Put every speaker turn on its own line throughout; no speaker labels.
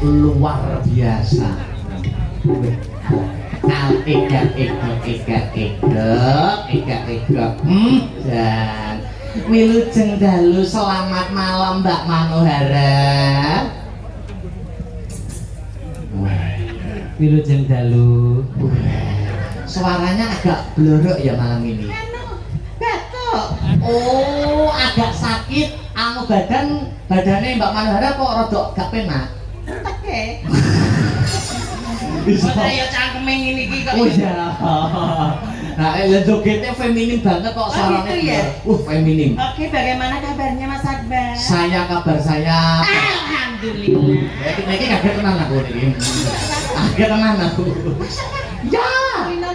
luar biasa. Dan wilujeng dalu, selamat malam Mbak Manohara. Wilujeng dalu. Suaranya agak blorok ya malam ini. Betul. Oh, agak sakit. Anu badannya Mbak Manohara kok rodok gak penak. Oke. Bisa. Ya cangkeme ngene iki kok. Oh iya. Nah, jogetnya feminim banget kok suaranya. Oh, gitu ya? Feminim. Oke, bagaimana kabarnya Mas Akbar? Kabar saya alhamdulillah. Iki kaget tenan aku niki. Kaget tenan aku. Ya,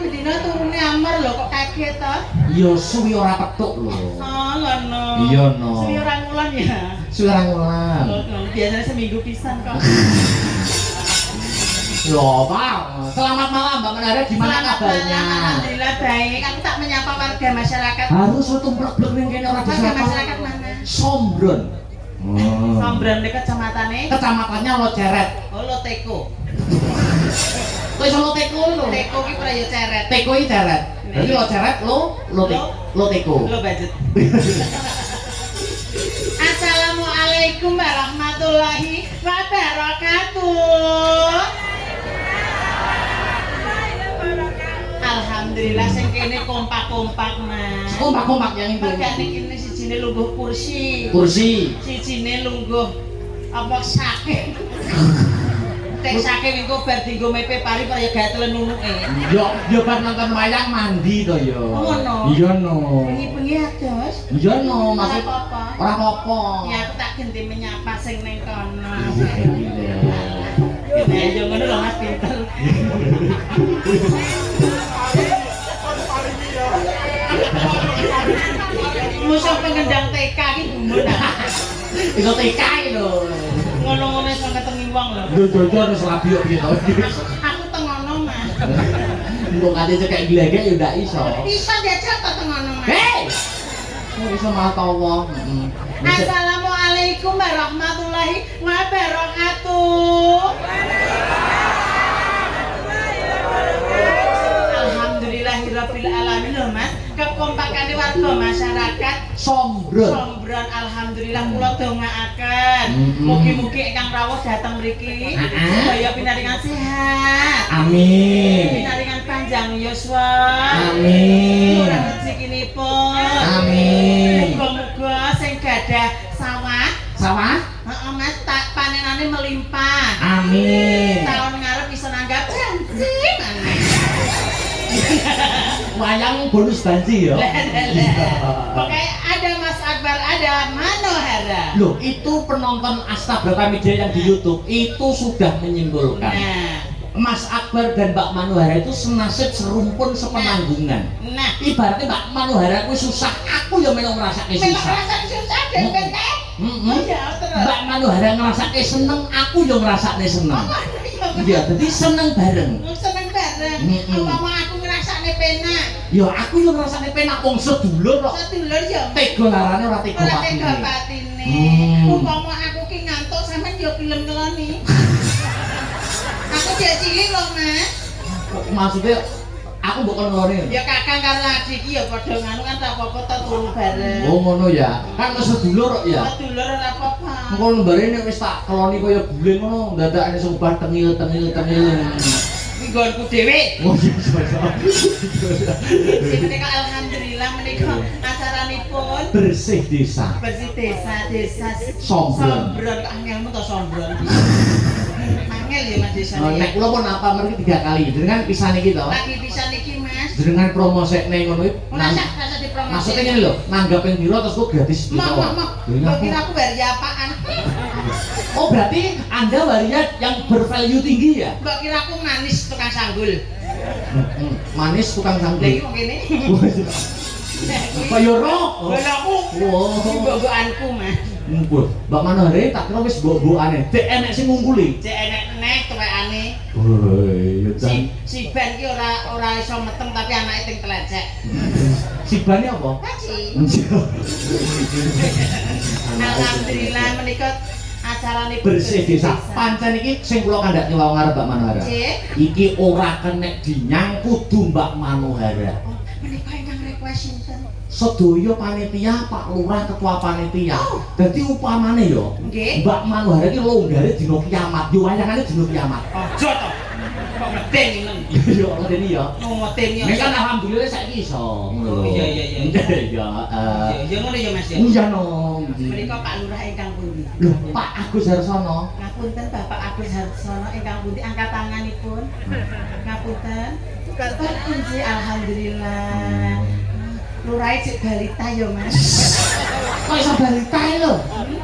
dina turune amar lho kok kaget to? Ya suwi ora petuk lho. Oh, ngono. Iya no. Suwi ora ngulan ya. Suwi ora ngulan. Biasanya seminggu pisan kok. Loh, Pak. Selamat malam Mbak Menara, gimana kabarnya? Alhamdulillah baik. Aku tak menyapa warga masyarakat. Harus tumplek-plek ning kene ora disapa. Warga masyarakat mana? Sombron. Sombron nek kecamatannya? Kecamatannya Loceret. Oh, Loteko. Kowe iso Loteko lho. Teko ki ora ya ceret. Teko iki ceret. Berarti Loceret Loteko. Lo budget. Assalamualaikum warahmatullahi wabarakatuh. Alhamdulillah sing kene kompak-kompak Mas. Kompak-kompak yang itu. Bagian iki sijine lungguh kursi. Sijine lungguh apa sake. Tek sake minggu bar dienggo mepe pari kaya gatelen nunuke. Yo bar nonton wayang mandi to yo. Ngono. Iya no. Bengi-bengi ados. Iya no, maksud ora apa-apa. Ya aku tak ganti menyapa sing ning kono. Iya yo ngono lho Mas pinter. Musuh pengendang TK iki gumun ah. Iso TK lho. Ngono-ngono iso ketengi wong lho. Yo wis rabi kok gitu. Aku tengono Mas. Mbok kate cekek glegek yo ndak iso. Iso jajal to tengono Mas. Hei. Kok iso matawa. Assalamualaikum warahmatullahi wabarakatuh. Alhamdulillahirabbil alamin lho Mas. Kekompakane warga masyarakat Sombron alhamdulillah kula dongaaken. Mugi-mugi Kang Rawuh dateng mriki supaya pinaringan sehat. Amin. Pinaringan panjang yuswa. Amin. Murah rezekinipun. Amin. Muga-muga sing gadah sawah. Heeh Mas, tak panenane melimpah. Amin. Tahun ngarep iso nanggap janji. Wayang bonus banji ya. Pokoknya ada Mas Akbar, ada Manohara. Loh, itu penonton Astaga Media yang di YouTube itu sudah menyimpulkan. Mas Akbar dan Mbak Manohara itu senasib serumpun sepenanggungan. Ibaratnya Mbak Manohara aku susah, aku yang memang ngerasake susah. Mbak Manohara ngerasake seneng, aku yang ngerasake seneng. Iya, jadi seneng bareng. Apa mau aku ngerasa
ngrasakne penak.
Ya aku yo ngrasakne penak wong sedulur kok.
Sedulur ya.
Tega larane ora tega
Ora
patine.
tega patine. Umpama aku ki ngantuk sampean yo gelem ngeloni. Aku jek cilik lho, Mas.
Maksudnya aku mbok kon ngeloni.
Ya kakang karo adik iki ya padha nganu kan ra apa-apa to turu bareng.
Oh ngono ya. Kan wis sedulur kok ya.
Sedulur ora apa-apa.
Engko lembare nek wis tak keloni kaya guling ngono, dadake sumpah tengil.
Iki nggonku dhewe.
Oh iya semoga.
Menika alhamdulillah menika acaranipun
Bersih desa.
bersih desa
Sombron.
Sombron kok angelmu to sombron. Angel ya Mas desa.
Nek kula pun apa mriki 3 kali. Jenengan pisan iki to.
Lagi pisan iki Mas.
Jenengan promosekne ngono iki.
Rasa dipromosi.
Maksudnya ngene lho, nanggap ping piro terus kok gratis gitu.
Kok kira aku bayar apaan?
Oh berarti Anda waria yang bervalue tinggi ya?
Mbok kira aku manis tukang sanggul.
Manis tukang
Lha
sanggul.
iki wong kene.
Kaya roh.
Bolaku.
Wow.
Mbok-mbokanku Mas.
Ngumpul. Mbak Manohare tak kira wis mbok-mbokane. Dek enek sing ngungkuli.
Cek enek neh tuwekane.
Woi, ya
Si Ben ki ora iso meteng tapi anake ting telecek.
Si Bani apa?
Kaci. Alhamdulillah menika acarane
Bersih desa. Pancen iki sing kula kandhakne wau ngarep Mbak Manohara. Iki ora kenek dinyang kudu Mbak Manohara.
Oh, menika ingkang request sinten?
Sedaya panitia, Pak Lurah ketua panitia. Dadi upamane yo,
Nggih.
Mbak Manohara iki longgare dina kiamat. Yo wayangane dina kiamat.
Aja to. Kok medeng ngono.
Yo ngene yo.
Oh, medeng yo.
Nek kan alhamdulillah saiki iso.
Oh, iya.
Ya,
Ya ngono ya Mas ya.
iya no.
Menika Pak Lurah ingkang pundi?
Lho, Pak Agus Harsono.
Ngapunten Bapak Agus Harsono ingkang pundi angkat tanganipun. Ngapunten. Bapak pundi alhamdulillah. Lurah cek balita ya Mas.
Kok iso balita lho?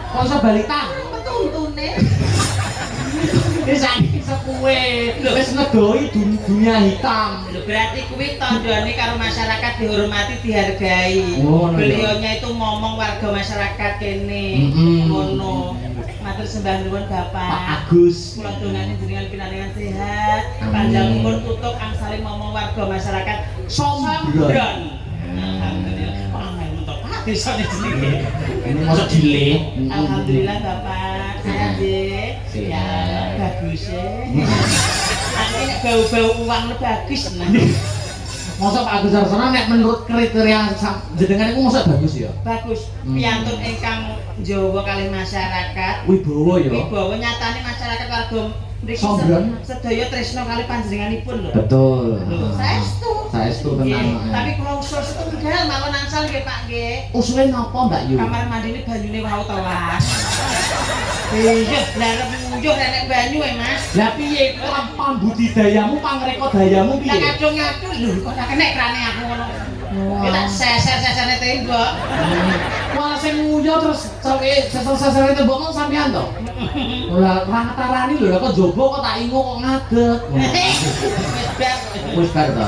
Kok iso balita?
Petuntune.
Wis saiki iso kuwe. Wis ngedoi dunia hitam.
Lho berarti kuwi tandane karo masyarakat dihormati, dihargai.
Oh, ngono ya.
Beliaunya itu ngomong warga masyarakat kene. Ngono. Matur sembah nuwun Bapak.
Pak Agus.
Kula dongane jenengan pinaringan sehat, panjang umur tutuk angsale ngomong warga masyarakat sombron. Alhamdulillah. Kok angel mentok Pak desane jenenge.
Ini mosok dile.
Alhamdulillah Bapak. Sehat nggih. Ya, bagus ya. Aku nek bau-bau uang lu bagus nah.
Mosok Pak Agus Harsono nek menurut kriteria jenengan iku mosok bagus ya?
Bagus. Piyantun ingkang Jawa kalih masyarakat.
Wibawa ya.
Wibawa nyatane masyarakat warga mriki
Sombron.
sedaya tresna kalih panjenenganipun lho.
Betul.
Saestu.
Saestu tenan.
Tapi kula usul setunggal mawon angsal nggih Pak nggih.
Usule napa Mbak Yu?
Kamar mandine banyune wau telas. Iya, lah arep nguyuh nek banyu Mas.
Lah piye pambudidayamu, pangrekodayamu
Tak
piye?
kadung-kadung lho kok tak kena krane aku ngono. Ya tak seser-seserne tembok.
Wah sing nguyu terus sampe sesel-sesel tembok mau sampean to? Ora ngetarani lho kok njaba kok tak ingo kok ngadeg.
Wis bar.
Wis bar to.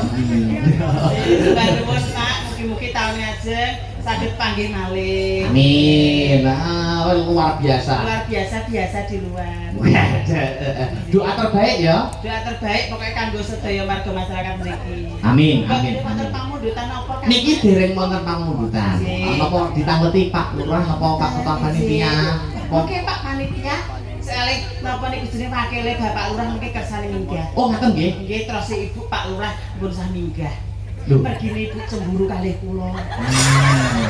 Nuwun Pak, mugi-mugi taun ajeng saged panggih malih.
Amin. Nah, luar biasa.
Luar biasa di luar.
Doa terbaik ya.
Doa terbaik pokoknya kanggo sedaya warga masyarakat mriki.
Amin.
Amin. Wonten pamundutan apa kan?
Niki dereng wonten pangundutan.
Nggih.
Napa ditangleti Pak Lurah napa Pak Ketua Panitia?
Oke Pak Panitia. Sekali napa niku jenenge wakile Bapak Lurah mungkin kersane minggah.
Oh ngaten nggih.
Nggih terus si Ibu Pak Lurah pun sah minggah.
Lho.
Pergine Ibu cemburu kalih kula.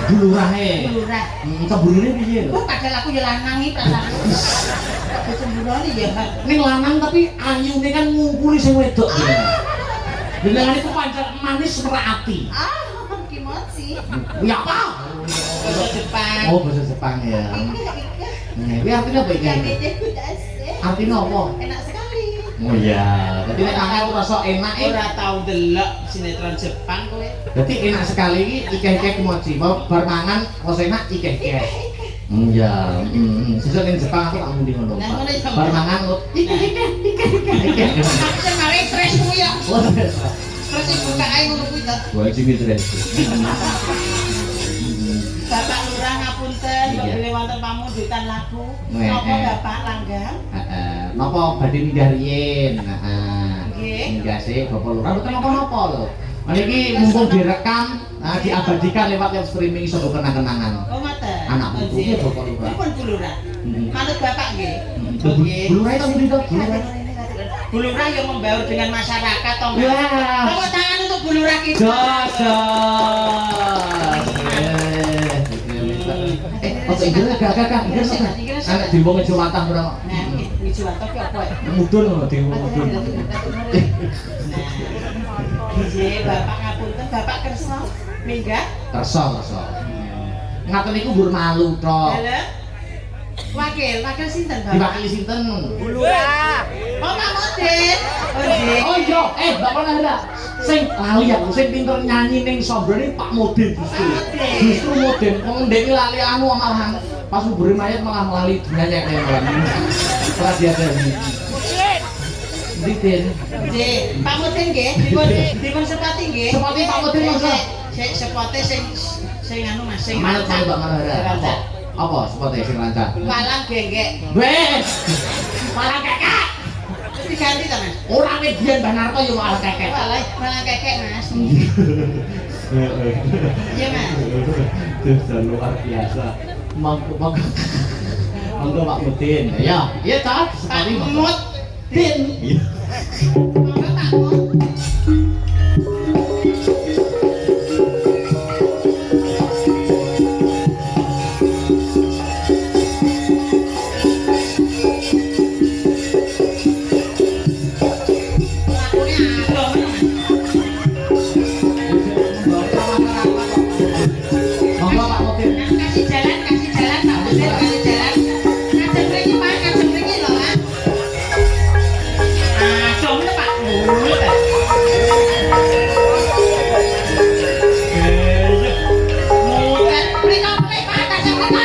Bu Lurahe.
Lurah.
Cemburune piye lho?
Oh padahal aku ya lanang iki perasaanku. Kok cemburune ya.
Ning lanang tapi ayune kan ngumpuli sing wedok. Jenengan iku pancen manis merati.
Kimochi.
Ya apa?
Bahasa Jepang.
Oh, bahasa Jepang ya. Kuwi artinya apa iki? Artinya apa?
Enak sekali.
Oh iya, jadi nek kakak rasa enak
Ora tau delok sinetron Jepang kowe.
Jadi enak sekali iki ikeh-ikeh kimochi. Mau bar mangan rasa enak ikeh-ikeh. Iya, sesuk ning Jepang aku tak muni ngono. Bar mangan ikeh-ikeh.
Aku sing mari stres kuwi ya. Terus ibu kak ae ngono kuwi to.
Wah, iki stres.
Bapak Lurah ngapunten, bilih wonten pamundutan lagu. Napa Bapak Langgam?
Napa badhe minggah riyin? Heeh.
Nggih.
Minggah sik Bapak Lurah mboten napa-napa lho. Ini mumpung direkam, diabadikan lewat web streaming iso kenang-kenangan.
Oh, ngoten.
Anak putuku Bapak Lurah.
Pun Bu Lurah. Manut Bapak nggih.
Bu Lurah itu pundi to?
Bu Lurah yang membaur dengan masyarakat toh.
Wah.
Tepuk tangan untuk Bu Lurah kita.
Jos. Oke, iki gak. Anak diwong Jumatan ora.
Nah, iki Jumatan ki apa ya?
Mudun lho diwong mudun.
Nggih, Bapak ngapunten, Bapak kersa minggah.
Kersa. Ngaten niku mbur malu tok.
Halo. Wakil sinten, Bapak?
Diwakili sinten?
Bu Lurah.
Oh, Pak Modin. Oh, nggih.
Oh iya, Bapak Nahra. Sing lali aku sing pinter nyanyi ning Sombrone Pak Modin justru. Justru Modin kok ndekne lali anu malahan pas kubure mayat malah lali nyanyi kaya malah. Ora biasa iki. Diten.
Nggih, Pak Modin nggih, dipun sepati nggih.
Sepati Pak Modin monggo.
Sing sepote sing anu Mas, sing
Manut kali Mbak Nahra. Apa sepote sing lancar?
Walang genggek.
Wes. Malah kekek.
Terus diganti ta, Mas?
Ora nek biyen Mbak Narto yo malah kekek.
Walang kekek, Mas. Iya, Mas.
Itu luar biasa. Monggo Pak Mudin. Ya, iya Cak,
Pak
sekali
Mudin.
Iya.
Monggo Pak Mud.
Monggo Pak Mudin.
Kasih jalan Pak Mudin, kasih jalan. Ngajeng mriki Pak, ngajeng mriki lho, Pak. Dong lho Pak. Mutet mriko mulih Pak, ngajeng mriko.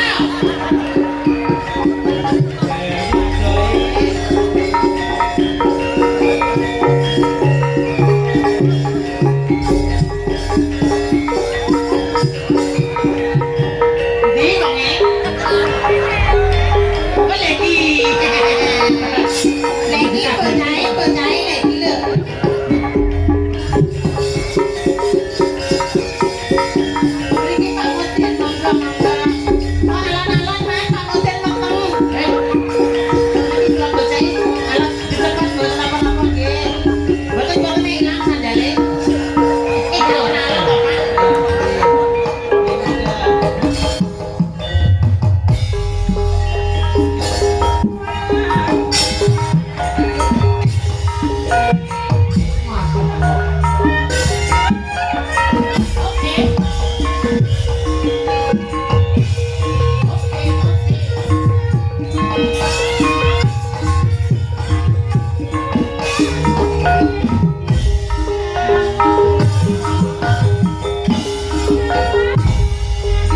Ndi kok nge? Kok lagi? Lagi bocahe lagi lho. Mriki Pak Mudin monggo. Oh, alon-alon Mas, Pak Mudin monggo. Iki kula bocahe alon dicepat mboten napa-napa nggih. Mboten ilang sandale. Alon-alon to, Pak.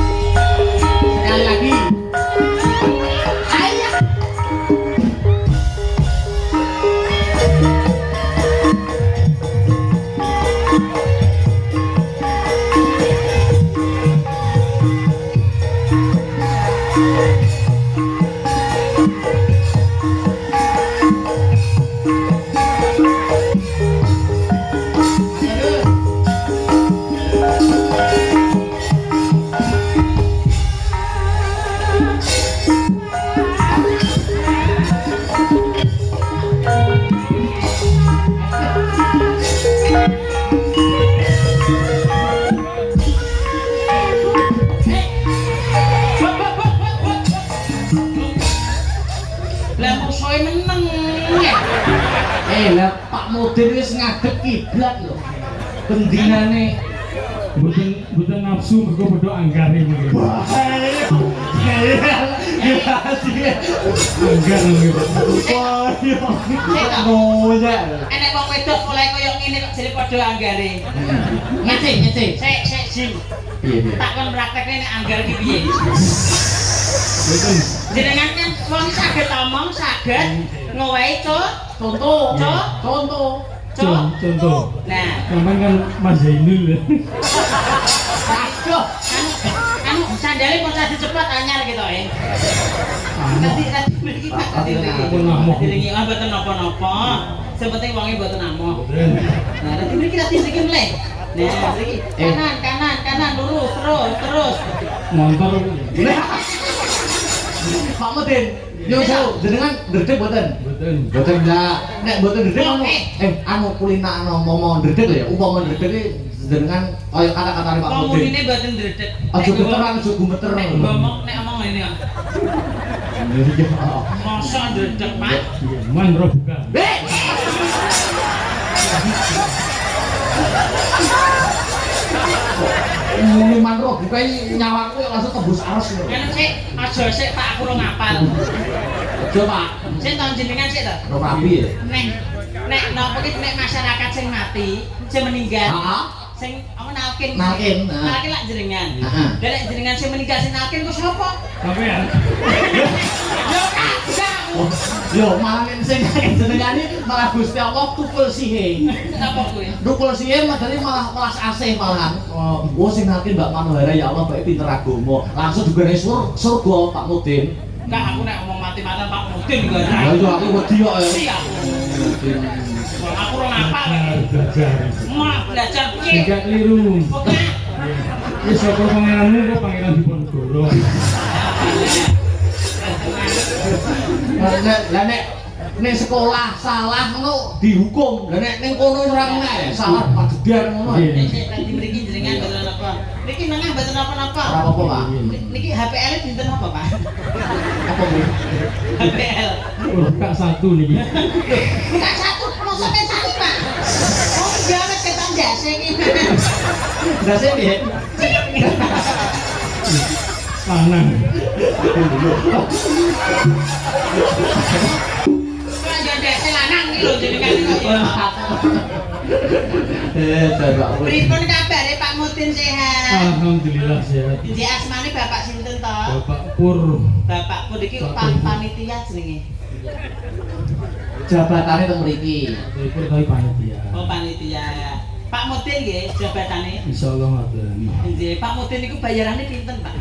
Sekali lagi. Ayo. Lah musuhe meneng ya.
Lah Pak Mudin wis ngadeg kiblat lho. Bendinane
Mboten nafsu mergo padha anggare mriki. Anggar nggih.
Wah,
Sik to.
ngoyak.
Enek wong wedok mulai koyo ngene kok jare padha anggare.
Ngece.
Sik Jim.
Piye?
Takon praktekne nek anggar ki piye?
Mboten
Jenengan kan wong saged omong, saged ngowahi
Contoh.
contoh.
contoh.
Nah,
Sampeyan kan Mas Zainul.
Aduh.
anu sandale pun sadhe cepet anyar gitu Nanti mriki Pak nanti mriki mboten napa-napa. Sing penting wonge mboten amok. Nah, nanti mriki mulai. Nah, iki kanan terus.
Motor.
Pak Mudin, yo jenengan ndredeg mboten?
Betul.
Mboten enggak. Nek mboten ndredeg anu kulina mau ndredeg lho ya. Upama ndredeg iki jenengan kaya kata-katane Pak Mudin.
Komunine mboten ndredeg.
Aja gemeteran, aja gumeter.
Nek ngomong ngene kok. Masa ndredeg, Pak?
Man roh buka.
Ini manro buka nyawaku langsung tembus arus lho.
Kan sik aja sik Pak aku ora ngapal.
Aja Pak.
Sik tahun jenengan sik to.
Ora rapi ya.
Nek napa iki nek masyarakat sing mati, sing meninggal.
Heeh.
Sing apa nalkin.
Nalkin,
Nalkin lak jenengan.
Heeh.
Lah nek jenengan sing meninggal sing nalkin ku sapa?
Sampean.
Yo Kak.
Yo malah sing jenengan iki malah Gusti Allah tukul sihe.
Napa kuwi?
Tukul sihe madane malah kelas asih malahan. Oh sing nalkin Mbak Manohara ya Allah bae pinter agama. Langsung digone surga Pak Mudin.
Enggak aku nek ngomong mati-matian Pak Mudin juga.
Ya yo aku wedi kok ya.
Iya. Aku ora ngapal.
Belajar.
Mak belajar piye?
Tidak keliru.
Oke.
Wis sapa pangeranmu kok pangeran Diponegoro.
Lah nek sekolah salah ngono dihukum. Lah nek ning kono ora kena salah padhedan ngono.
Nek tadi mriki jenengan mboten apa. Niki nengah mboten apa-apa.
Ora apa-apa, Pak.
Niki HPL dinten apa, Pak?
Apa kuwi?
HPL.
Kak satu niki.
Bukan satu, mau sampai satu, Pak. Oh, jangan ketan jasa iki.
Dase piye?
Lanang.
Kok jangan jasa lanang iki lho jenengan iki.
Bapak.
Pripun kabare Pak Mudin sehat?
Alhamdulillah sehat.
Di asmane Bapak sinten to?
Bapak Pur.
Bapak Pur iki panitia jenenge.
Jabatane teng mriki.
Pur tapi panitia.
Oh, panitia. Pak Mudin nggih jabatane.
Insyaallah ngoten.
Nggih, Pak Mudin niku bayarane pinten, Pak?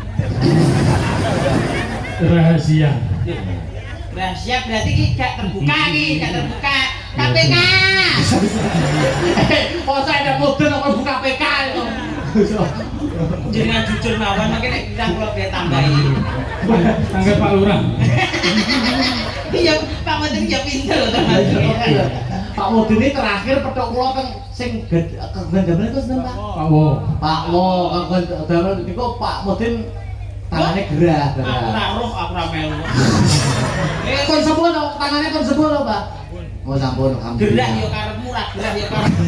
Rahasia.
Rahasia berarti iki gak terbuka iki, gak terbuka. KPK.
Kok saya ada Mudin kok buka PK itu.
Jenengan jujur mawon mangke nek kirang kula ge tambahi.
Tangga Pak Lurah.
Iya, Pak Mudin ya pinter lho teman.
Pak Mudin ini terakhir petok kula kan sing gendamane itu sinten Pak?
Pak Wo.
Pak Wo gendamane niku Pak Mudin tangannya gerah.
Aku ora roh, aku ora melu.
Kon sepuluh tangannya kon sepuluh Pak. Oh sampun
Gerah ya karepmu, ra gerah ya karepmu.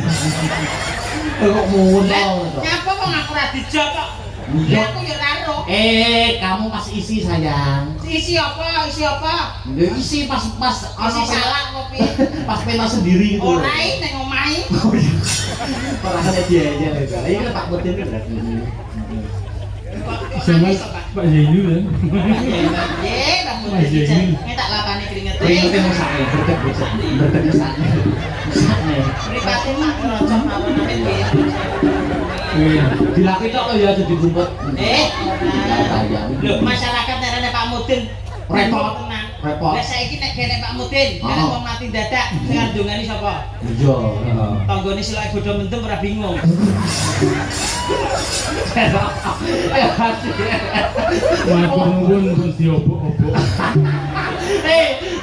Kok ngono.
Nyapa kok aku ora dijak kok?
Iya.
Aku ya ora roh.
Kamu pas isi sayang.
Isi apa? Isi apa?
Isi pas
Isi salah kopi.
pas pena sendiri itu.
Ora ning omahe.
Perasaan dia aja gitu. Ini kan Pak Mudin itu berarti.
Sama Pak Zainul kan.
Nggih, Pak Mudin. Nek tak lapane keringet.
Keringetnya mesake, berdek mesake. Mesake.
Mripate mak rojo mawon nek nggih.
Iya.
Dilaki tok lho ya jadi gumpet.
Lho, masyarakat nerane Pak Mudin
Repot.
tenang.
Repot.
Lah saiki nek kene Pak Mudin, kene wong mati dadak, sing ndongani sapa?
Iya.
Tanggane siloke bodho mendem ora bingung.
Matur nuwun pun diobok-obok.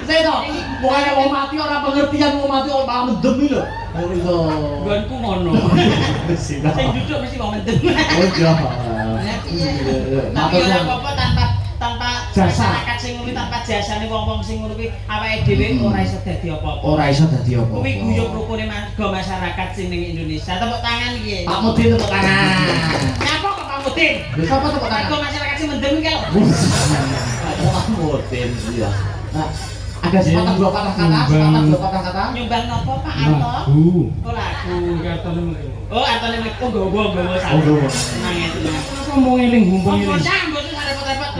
Saya toh, bukannya wong mati orang pengertian wong mati orang malah mendem iki lho. Oh iso.
Nggonku ngono. Sing duduk mesti wong mendem.
Oh iya.
Tapi ora apa-apa tanpa
Jasa.
masyarakat sing ngono tanpa jasane wong-wong sing ngono kuwi awake dhewe ora iso dadi apa-apa.
Ora iso dadi apa.
Kuwi guyub rukune warga masyarakat sing ning Indonesia. Tepuk tangan iki.
Pak Mudin tepuk tangan.
Nyapa kok Pak Mudin?
Lha sapa tepuk
Warga
tangan?
masyarakat sing mendem iki lho.
Pak Mudin iya. Nah, ada sepatah dua patah kata.
Nyumbang napa Pak Arto?
Lagu.
Oh lagu.
Katone mriki.
Oh Artone mriki nggowo
Oh, nggowo.
Tenang ya tenang.
Apa mau ngeling gumpung
Apa
ini?
sambut repot-repot.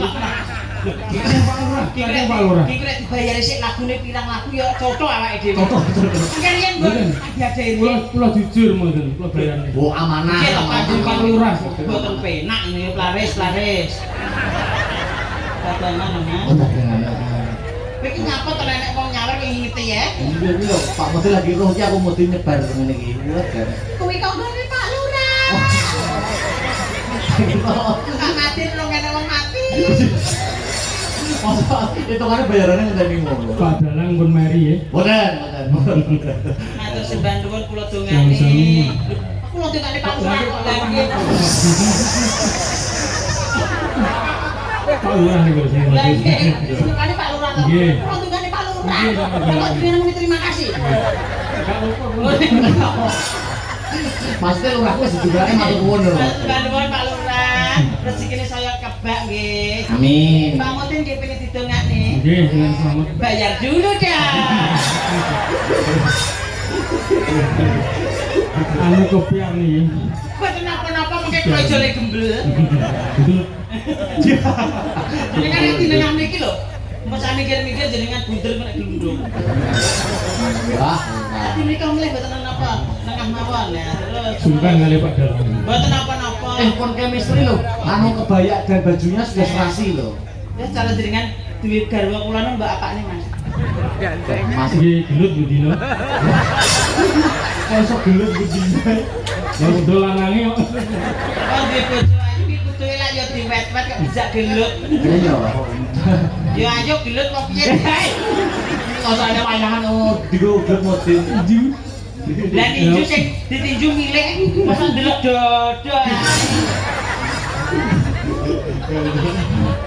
Kadang Pak Lurah. Kadang Pak Lurah.
Iki rek dibayari sik lagune pirang lagu ya coto awake dhewe.
Toto.
Kan yen
Mboten.
ada ini.
Kula jujur mboten, kula bayarne.
Oh amanah.
Iki lho Pak
Lurah.
Mboten penak ini laris. Katanan
Oh,
nah.
dagangan.
Iki nyapa to nek wong nyawer iki ngiti ya.
Iya iki lho, Pak Mudin lagi roh iki aku mesti nyebar ngene iki.
Kuwi kanggone Pak Lurah. Tak mati lo ngene wong mati.
Masa hitungannya bayarannya nggak nih ngono.
Pak Dalang pun mari ya.
Boten.
Matur sembah nuwun kula
Sama-sama.
dongani. Aku lo dongani Pak Lurah kok lagi.
Pak Lurah nih kalau saya
Lagi
mati.
dongani Pak Lurah.
Nggih.
Kula dongani Pak Lurah.
Nggih, sama-sama.
Kalau jenengan terima kasih.
Gak lupa kula.
Maksudnya lurahku sejumlahnya matur nuwun lho.
Sembah nuwun Pak Lurah. Rezekine saya kebak nggih.
Amin.
Pak Mutin nggih pengen didongani.
Nggih, dengan selamat.
Bayar dulu dah.
Anu kopiar nih.
Mboten napa-napa mengke kula jole gembel.
Itu
Jenengan yang jenengan mriki lho. Masa mikir-mikir jenengan bunder kena glundung.
Wah.
Ati mriki mleh mboten napa. Tengah mawon ya. Terus
sungkan kali Pak Dalang.
mboten napa-napa.
Pon chemistry lho. Anu kebaya dan bajunya sudah serasi lho.
Ya cara jenengan duwe garwa kula nang mbak apane Mas?
Masih
Nggih, gelut budino.
kosok gelut begini.
Yang udah lanange kok.
Oh duwe bojo ayu iki kutuke lak ya diwet-wet kok bisa gelut.
Iya.
Ya ayo gelut kok piye?
Kosok ada wayangan digoglek modin.
Lah ninju sing ditinju milik masa ndelok dodo.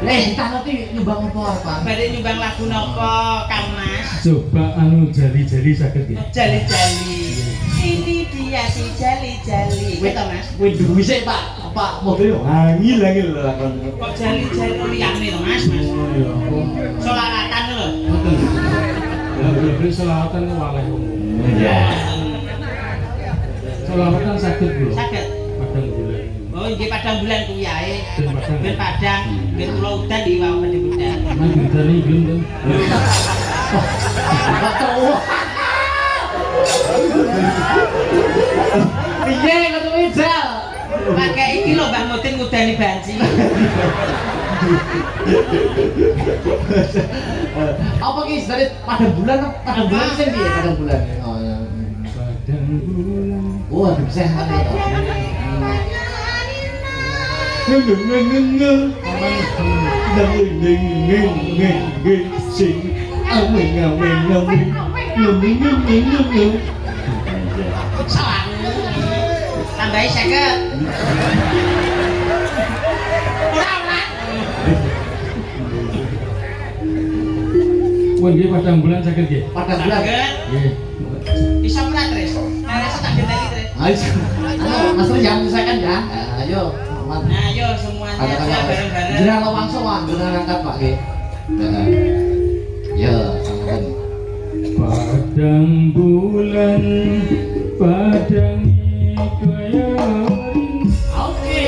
Kita nanti nyumbang apa?
Badhe nyumbang lagu napa Kang Mas?
Coba anu jali-jali sakit ya.
Jali-jali. Ini dia si jali-jali. Wih Mas.
Wih duwi sik Pak mobil ngil-ngil lho lakon.
Kok jali-jali liyane to Mas? Mas.
Oh iya.
Solaratan lho.
Betul. Ya beli selawatan ku waleh.
Iya.
Selawatan sakit bro.
Saged.
Padang bulan.
Oh nggih padang bulan kuwi ae.
Ben padang.
Ben padang, ben kula udan di wau padang udan.
Nah gentani gelem kan.
Betul. Piye ketemu Ijal?
Pakai iki lho Mbak Mutin ngudani banci.
Apa ki dari padang bulan sing piye padang bulan? Oh ya.
Padang bulan.
Oh, ada bisa hati to.
Salah. Tambahi 50. Ora.
Wah nggih padang bulan sakit nggih.
Padang bulan.
Saged.
Nggih.
Bisa ora, Tris? Rasa tak gendali, Tris.
Ayo, Mas Tri jangan menyusahkan ya. Ayo, aman.
Nah, ayo semuanya aja bareng-bareng.
Jenengan langsung wan, jenengan angkat Pak nggih. Ya, sampean.
Padang bulan, padang kaya
Oke.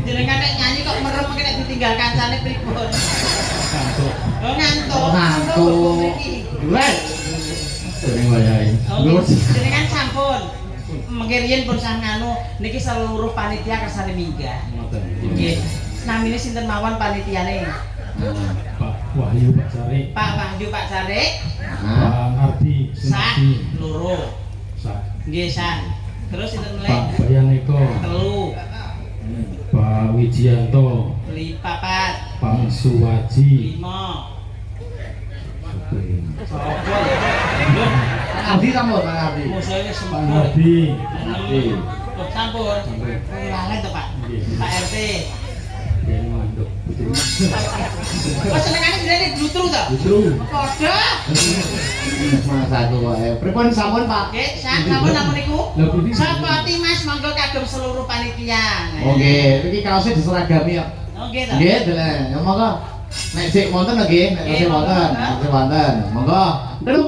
Jenengan nek nyanyi kok merem nek ditinggal kancane pripun?
Ngantuk.
Oh ngantuk.
Ngantuk. Wes. Sering wayahe.
Jenengan sampun mengkiriyen pun sang nganu niki seluruh panitia kersane minggah.
Ngoten.
Nggih. Namine sinten mawon panitiane?
Pak Wahyu Pak Sari.
Pak Wahyu Pak Sari.
Pak Ardi.
Sah loro.
Sah.
Nggih sah. Terus sinten meneh?
Pak Bayaneko.
Telu.
Pak Wijianto.
Papat.
Pak Suwaji.
5.
Ardi sampun, Pak Ardi.
Musuhe
Pak
sempur.
Ardi.
6. Sampun. Ulangan to, Pak. Pak RT.
Yang manduk.
Kok senengane ngene glutru to?
Justru.
Padha.
Mas aku kok. Pripun sampun, Pak?
Nggih, sampun namun niku.
Lah pundi?
Sapa Mas monggo kagem seluruh panitia.
Oke, iki kaosnya diseragami ya.
Oke to.
Nggih, deleh. Ya monggo. Nek sik wonten nggih, nek sik wonten. Nek sik wonten. Monggo. Duduk.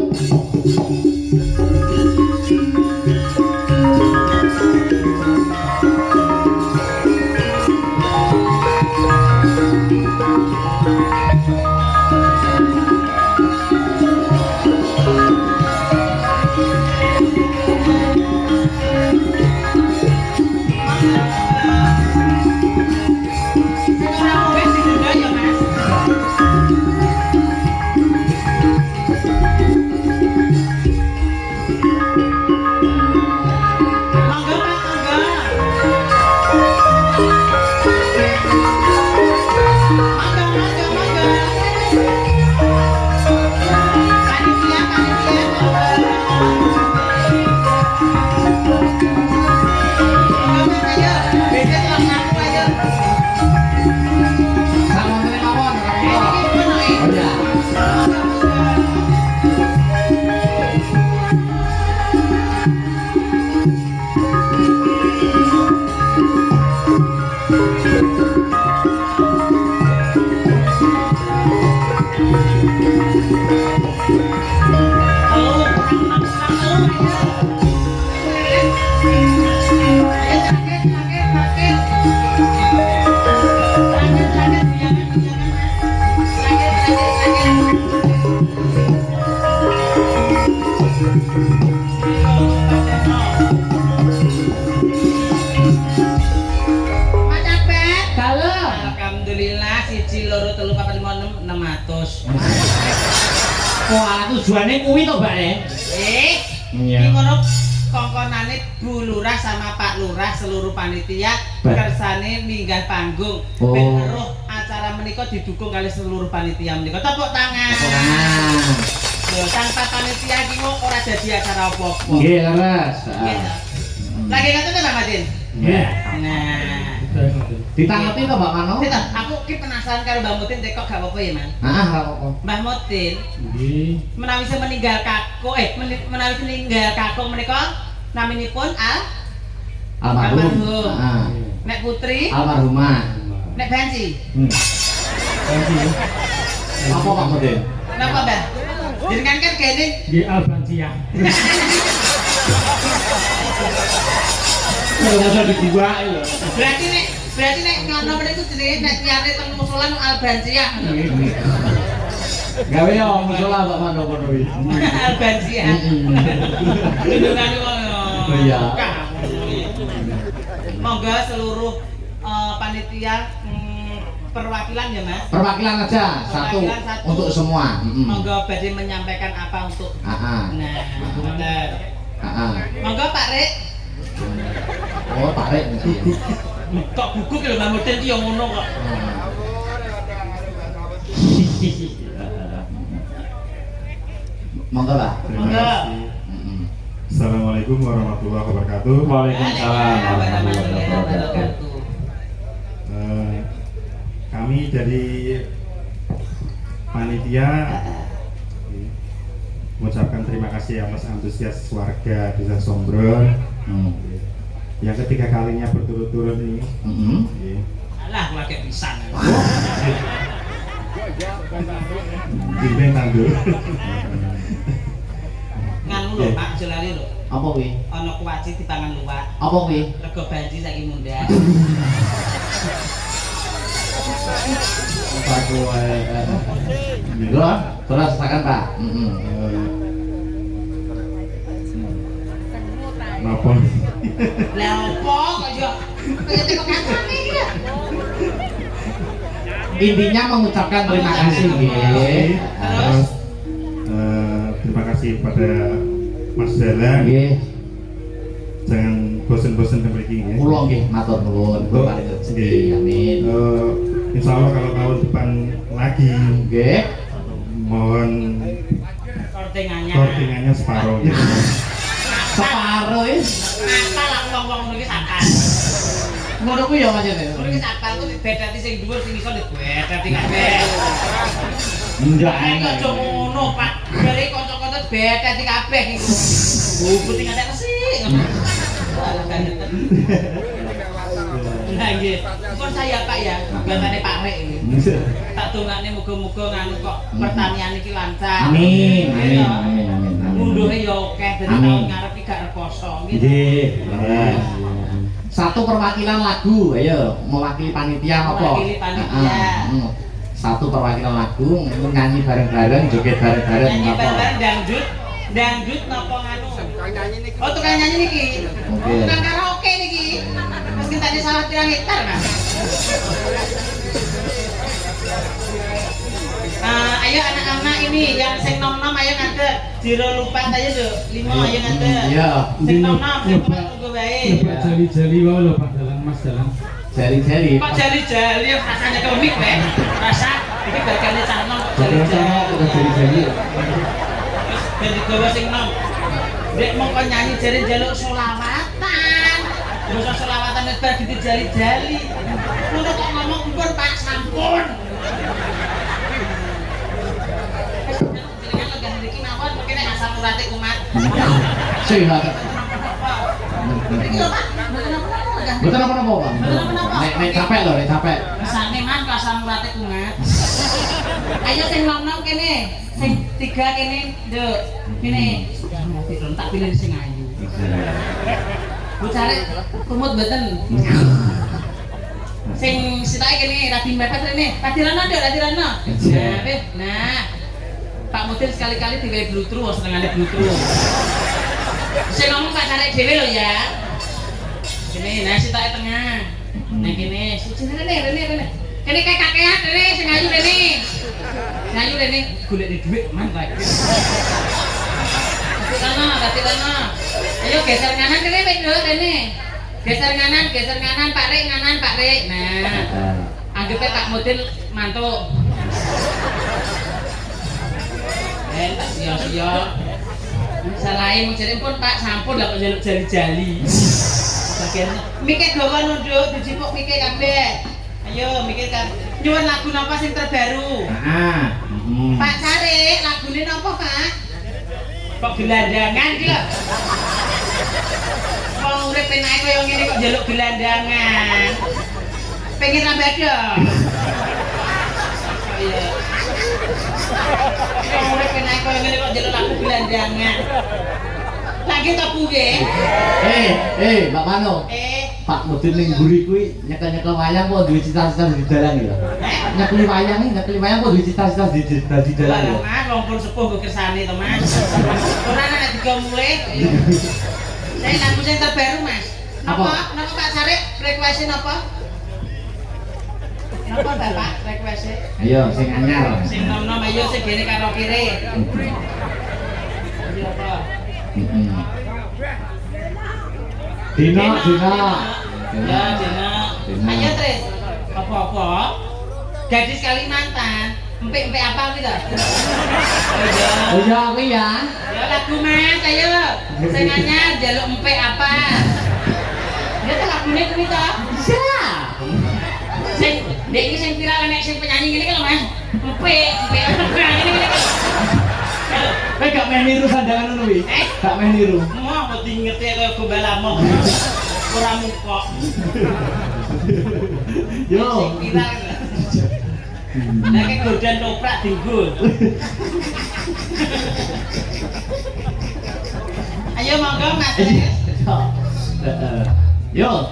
2 3 4 5 6 600.
Wah, tujuannya kuwi to, Mbak ya?
Iki ngono kongkonane Bu Lurah sama Pak Lurah seluruh panitia kersane minggah panggung ben weruh acara menika didukung kali seluruh panitia menika. Tepuk tangan. Lho, tanpa panitia iki kok ora dadi acara apa-apa.
Nggih, leres.
Lagi ngoten to, Mbak Madin?
Nggih.
Nah,
ditanggapi to, Mbak Mano?
Kita, aku ki penasaran karo Mbak Mutin tekok gak apa-apa ya, Man?
Heeh, ora apa-apa.
Mbah Mutin,
Nggih.
menawi meninggal kakuk, menawi meninggal kakuk menika naminipun
Almarhum. Heeh.
Nek putri,
Almarhumah.
nek Bansi.
Apa Pak Mudin?
Napa, Mbah? Jenengan kan kene
Nggih Albansia.
Ora usah dibuak lho.
berarti nek ngono meniku jenenge nek tiyane teng musala Albansia.
Gawe yo musala Pak Mano kono iki.
Albansia. Jenengane ngono.
Iya.
Monggo seluruh panitia perwakilan ya, Mas.
Perwakilan aja, satu untuk semua.
Monggo badhe menyampaikan apa untuk. Nah, bener. Monggo Pak Rek.
Oh, Pak Rek.
Kok buku ki lho Mbak Mudin ki yo ngono kok.
Monggo lah.
Monggo.
Assalamualaikum warahmatullahi wabarakatuh.
Waalaikumsalam warahmatullahi wabarakatuh.
Kami dari panitia mengucapkan terima kasih atas antusias warga Desa Sombron yang ketiga kalinya berturut-turut ini.
Alah, lagi pisan.
Bimbing tandur.
Nganu lho, Pak, jelali lho.
Apa kuwi?
Ana kuwaci dipangan luwak.
Apa kuwi?
Rego banji saiki mundhak.
Aku terus silakan Pak.
Napa?
Lah opo kok yo pengen tekok kacang iki ya.
Intinya mengucapkan terima kasih nggih.
Terus terima kasih pada Mas Dalang.
Nggih.
Jangan bosan-bosan memiliki ya.
Kula nggih matur nuwun, kula paring rezeki. Amin.
Insya Allah kalau tahun depan lagi
Nggih.
mohon kortingannya separuh ya.
Separo wis.
Akal lah wong-wong ngono iki sakal.
Ngono kuwi ya macane.
Ngono iki sakal ku bedati sing dhuwur sing iso bedati kabeh.
Enggak
Ayo aja ngono, Pak. Bare kanca-kanca bedati kabeh iku. Putih ngatek resik. Alah ganten. Nah nggih. Pun saya Pak ya, biasane Pak Rek iki. Tak dongakne muga-muga nganu kok pertanian iki lancar.
Amin, amin, amin, amin.
Munduhe ya akeh dadi tahun ngarep iki gak rekoso gitu.
Nggih. Satu perwakilan lagu, ayo mewakili panitia apa?
Mewakili panitia.
Satu perwakilan lagu, nyanyi bareng-bareng, joget bareng-bareng
Nyanyi
apa?
bareng dangdut napa nganu? Oh, tukang nyanyi niki.
Oke.
Tukang karaoke niki. Meski tadi salah pirang hektar, Mas. Ayo anak-anak ini yang sing nom-nom ayo ngadeg. Jiro lupa aja lho. 5 ayo ngadeg.
Iya.
Sing nom-nom sing tunggu wae.
Pak jali-jali wae lho Pak Dalang, Mas Dalang.
Jari-jari.
Kok jali-jali rasanya komik wae. Rasa iki bagane cah nom
Jari-jari.
jali-jali. Ben digawa sing nom. Dek mongko nyanyi jare njaluk selawatan. Terus selawatan wis bar gitu jali-jali. Ngono kok ngomong empun Pak sampun. Jenengan legah niki mawon mungkin nek asal urate kumat.
Sehat.
Iki lho Pak, mboten apa-apa legah.
Betul apa-apa, Pak? Nek capek loh, nek capek.
Mesane man kok asal urate kumat. Ayo sing nom-nom kene. Sing 3 kene, Nduk. Kene. Tak pilih sing ayu. Bu cari kumut mboten. Sing sitake kene Radin mepet rene. Radirana Nduk, Radirana. Nah. Pak Mutin sekali-kali diwehi blutru, senengane blutru. Sing ngomong Pak Cari dhewe lho ya. Kene, nah sitake tengah. Nah kene, siji rene. Kene Ini kayak kakean ini, sing ayu ini. Ngayu ini, golek di duit mantai. Dati lana. Ayo geser kanan kene wis nduk rene. Geser kanan, Pak Rik nganan, Pak Rik. Nah. Anggepe Pak Mudin mantuk. Tak sia-sia. Salahe mujine pun Pak sampun lah kok njaluk jali-jali. Bagian mikir dawa nunduk dijipuk mikir kabeh. Ayo mikir kan. Nyuwun lagu napa sing terbaru?
Heeh.
Pak Sarik, lagune napa, Pak? Kok gelandangan iki lho. Wong urip penake kaya ngene kok njaluk gelandangan. Pengen tambah dong. Iya. Wong urip penake kaya ngene kok njaluk lagu gelandangan. Lagi tak puge.
Mbak Mano. Pak Mudin ning mburi kuwi nyekel-nyekel wayang kok duwe cita-cita di dalang ya. Nyekeli wayang kok duwe cita-cita di dalang ya.
Mas, wong pun sepuh kok kersane to, Mas. Ora nek digo mulih. Saya lagu sing terbaru, Mas. Napa Pak Sarik request napa? Napa Bapak request?
Ayo sing anyar.
Sing nom-nom ayo sing gene karo kire. Ayo apa?
Dina.
Ya, Dina. Ayo, Tris. Apa-apa? Gadis Kalimantan. Empik-empik apa gitu?
Oh iya, kuwi ya.
Ya lagu Mas, ayo. Sing anyar njaluk empik apa? Ya ta lagune kuwi ta?
Bisa.
Sing ndek iki sing viral nek sing penyanyi ngene iki lho, Mas. Empik ngene.
Kowe gak meh niru sandangan ngono kuwi? Gak meh niru.
Mau mesti ngerti kaya gombalamo. Ora mukok.
Yo.
Sing viral. Nek godan toprak dienggo. Ayo monggo Mas.
Yo.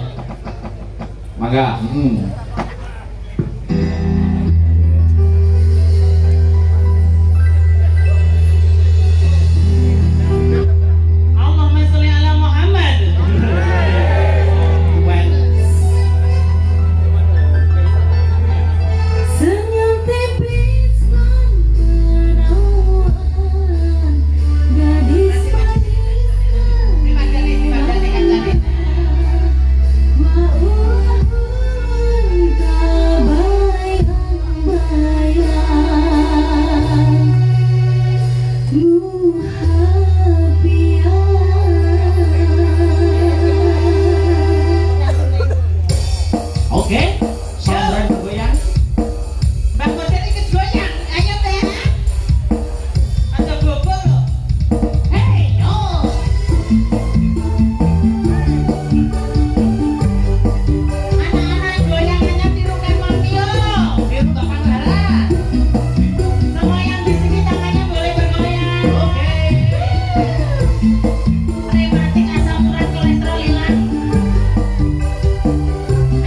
Mangga.
Allahumma sholli ala Muhammad.
Senyum tipis menawan gadis
Ini padane kancane.
Ma'un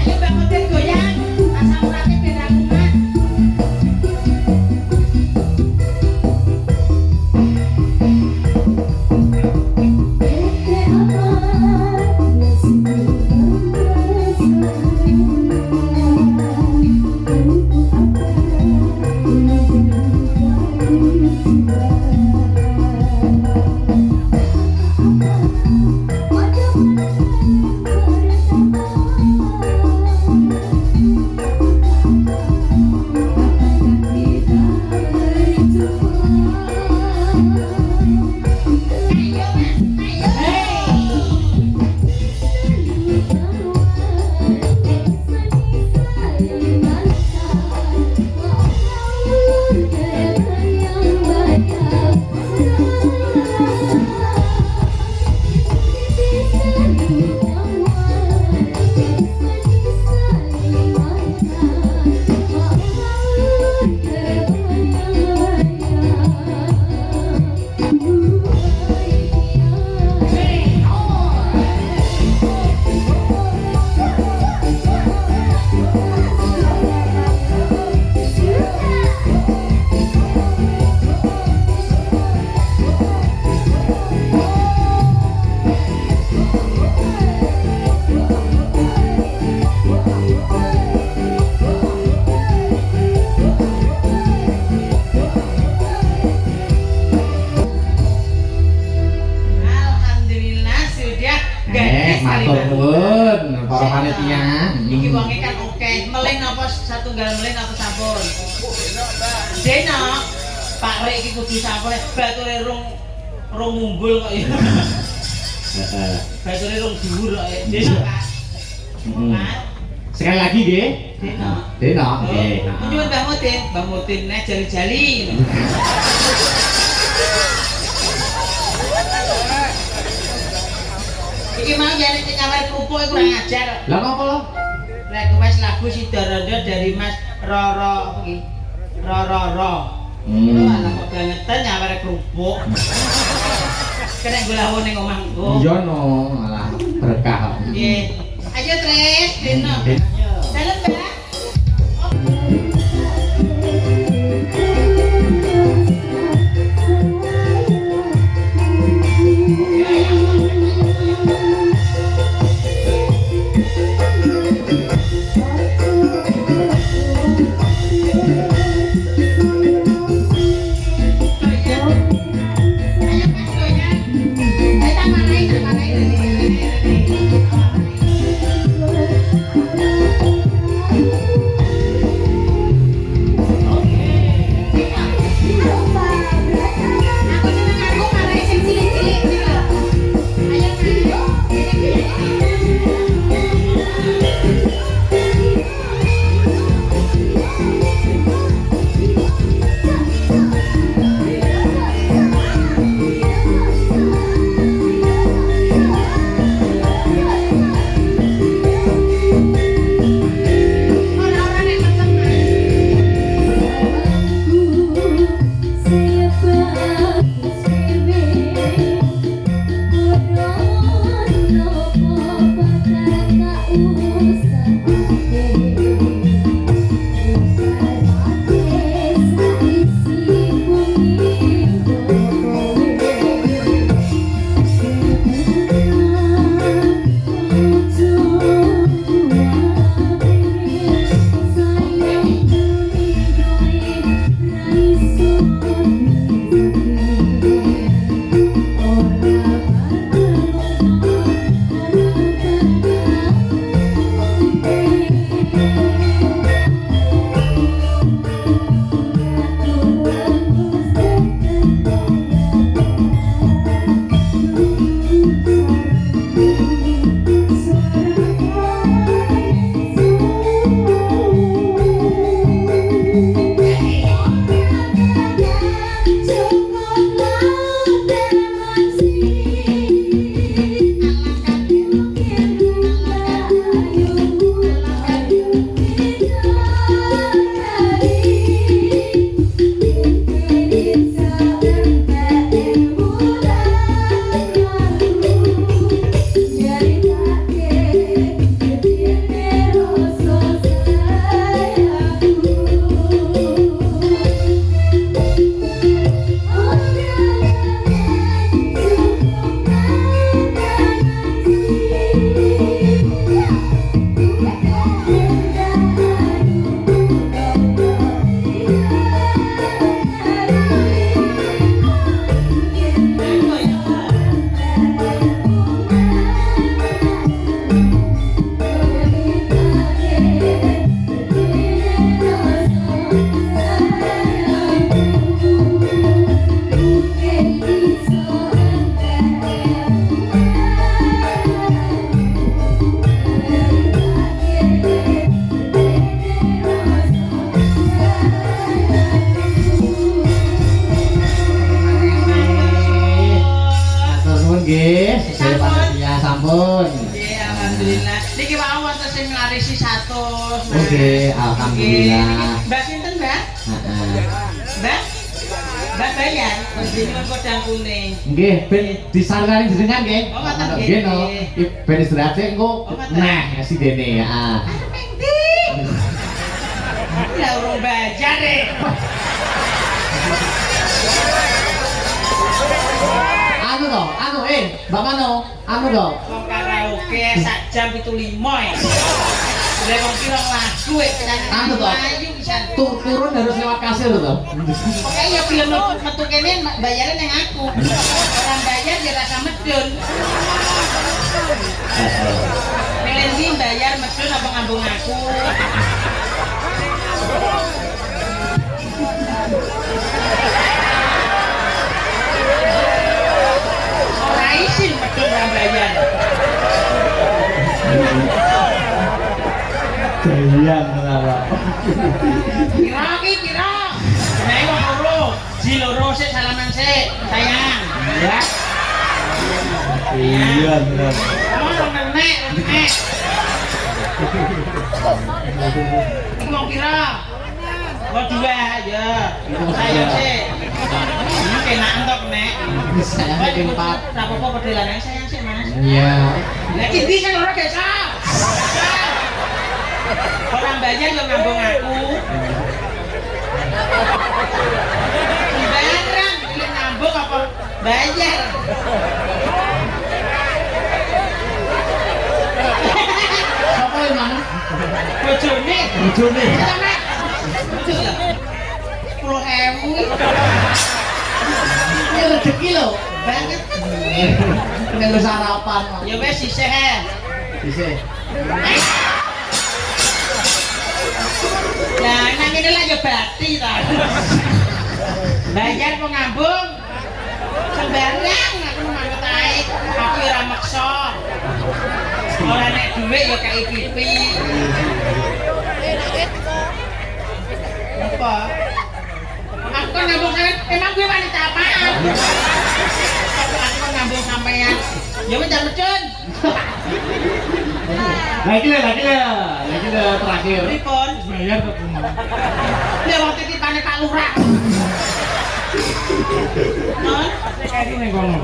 Ayo Bang Udin goyang. Iki wonge kan oke. Meleng apa satunggal meleng apa sampun? Dena. Pak Rek iki kudu sampun bature rong mumbul kok ya.
Heeh.
Bature rong dhuwur kok ya. Dena, Pak.
Sekali lagi nggih. Dena. Nggih.
Nyuwun Mbah Mutin nek jali-jali. Iki mau jane nyawar kerupuk iku kurang ajar.
Lah napa lho?
Lek wis lagu Sidarondo dari Mas Roro apa iki? Roro. Alah kok bangetan nyawar kerupuk. Kena gula ning omahku.
Iya no, malah berkah kok.
Nggih. Ayo Tris, dino. Dalem, Mbak.
nggih, sesuai panitia sampun.
Nggih, alhamdulillah. Niki wae wonten sing nglarisi 100.
Oke, alhamdulillah.
Mbak sinten, Mbak?
Heeh.
Mbak? Mbak Bayan, jenengan kodang kuning.
Nggih, ben disarani jenengan nggih.
Oh, ngoten nggih.
Nggih no. Iki ben istirahat sik engko. Nah, si dene ya.
Ya urung bajar deh.
Anu to, Mbak Mano, anu to.
Wong karaoke sak jam 75 ya. Lah wong kira lagu
Anu toh.
ayu pisan.
Turun harus lewat kasir toh.
Pokoknya ya film metu kene bayarin yang aku. Orang bayar dia rasa medun. Milih ndi bayar medun apa ngambung aku? Ora isin medun ora bayar.
Jayan kenapa?
Kira ki kira. Nek wong loro, ji loro sik salaman sik, sayang.
Ya. Iya benar.
Oh, nenek. Iki mau kira. Mau dua ya. Sayang sik. Ini kena entok nek.
Saya bikin 4.
Enggak apa-apa pedelan sayang sik, Mas.
Iya.
Lah iki sing loro desa. Orang bayar yang ngambung aku. Barang ini ngambung apa bayar?
Siapa yang mana?
Bojone.
Bojone.
Betul ya? 10.000.
Ya rezeki lo.
Banget.
Ini lu sarapan.
Ya wes sisih he.
Bisa.
Nah, nang ngene lah ya bati ta. Bayar kok ngambung. Sembarang aku manut ae. Aku ora maksa. Ora nek dhuwit ya kei pipi. Apa? Aku kan ngambung sampean, emang gue wanita apaan? Aku kan ngambung sampean. Ya wis jangan medun.
Lagi terakhir.
Pripun?
Bayar ke rumah.
Dia wong titipane Pak Lurah. Non,
Kayak ini kono.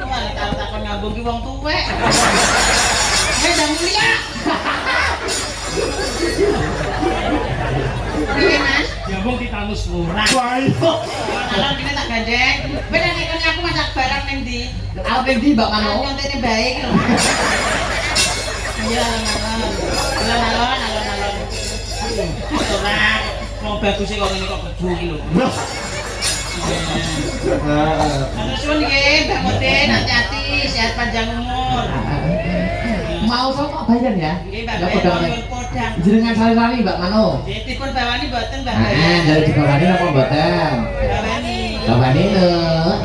malah tahu takon ngambung ki wong tuwek. Jam mulia. Piye, Mas?
Jambung ditanus lurah.
Wah itu.
Alon kene tak gandeng. Wis nek kene aku masak barang ning ndi?
Apa yang di Mbak Mano?
Nyontene baik lho. Ayo alon-alon. Alon-alon. Ora mau bagus kok ngene kok kebu iki lho. Terus suwun nggih, Mbak Mudin, hati-hati, sehat panjang umur.
Mau sama bayan ya?
Nggih, Mbak
Ya,
Bayan,
podang.
nyuwun podang.
Jenengan sari-sari Mbak Mano.
Nggih, dipun bawani mboten, Mbak Bayan.
Dari dibawani apa mboten?
Bawani.
Bawani lho.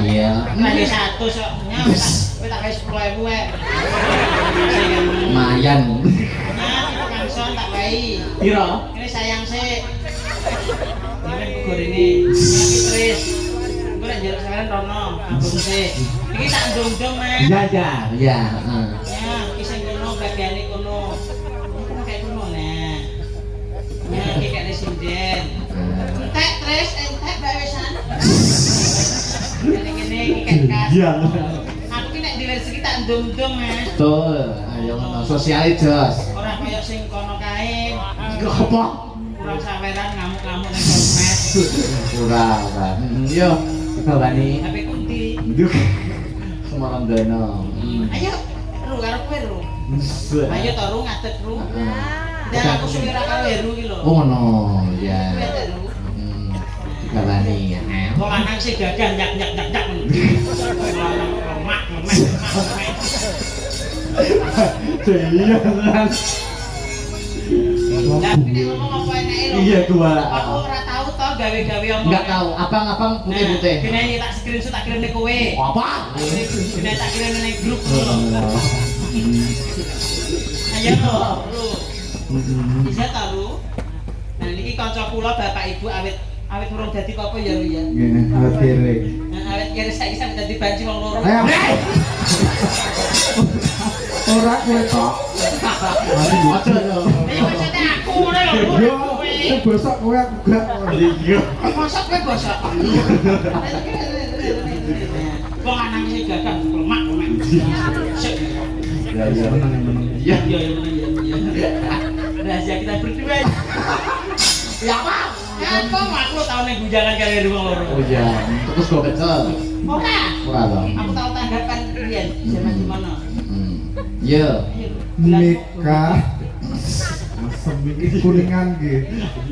Iya.
Mane 100 kok. Nyam, kowe tak kaya 10.000 wae.
Lumayan.
Nah, langsung tak wae.
Piro?
Ini sayang sih. Ini gugur ini. Ini Tris. Gue nak jalan sekarang Rono. Ampun sih. Ini tak dong-dong, Mas.
Ya.
Ya, kisah kono, bagian kono. Ini kayak kono, nah. Ya, ini kayak ada sinden. Entek, Tris. Entek, Mbak Wesan. Ini kayak kas.
Iya.
Aku ini nak dilihat sedikit tak dong-dong, Mas.
Betul. Ayo ngono sosial jos.
Orang kayak sing kono kae.
Apa?
Kurang saweran ngamuk-ngamuk nang sosmed.
Kurang kan. Yo, bawani.
Tapi kunti.
Nduk. Semalam dono.
Ayo, ru karo kowe ru. Ayo to ru ngadeg ru. Dan aku suwi ra karo Heru iki lho.
Oh ngono, ya.
Kowe ta ru.
Bawani ya.
Wong lanang sing gagah nyak. Lemak.
Iya, kan.
Lah ini ngomong apa enake lho.
Iya, dua.
Aku ora tahu to gawe-gawe omong.
Enggak tahu, abang-abang putih-putih.
Kene iki tak screenshot tak kirim ke kowe.
Apa?
Kene tak kirim ning grup lho. Ayo ru. Bisa ta ru? Nah niki kanca kula bapak ibu awit urung dadi apa ya ru ya.
Nggih,
Nah, awet kira saiki sampe dadi banci wong loro.
Ora kowe tok. Aja yo.
Ayo maksudnya aku ngono lho.
Yo, besok kowe aku gak. Iya.
Mosok kowe bosok. Wong lanang sing gagah lemak. Sik.
Ya, menang. Iya.
Iya, iya. Rahasia kita berdua.
Ya apa?
Apa aku tau ning gujangan karo wong loro.
Oh iya, terus gue kecel.
Ora.
Ora dong.
Aku tau tanggapan riyen zaman di mana.
Iya.
Ayo.
nikah asem iki kuningan iki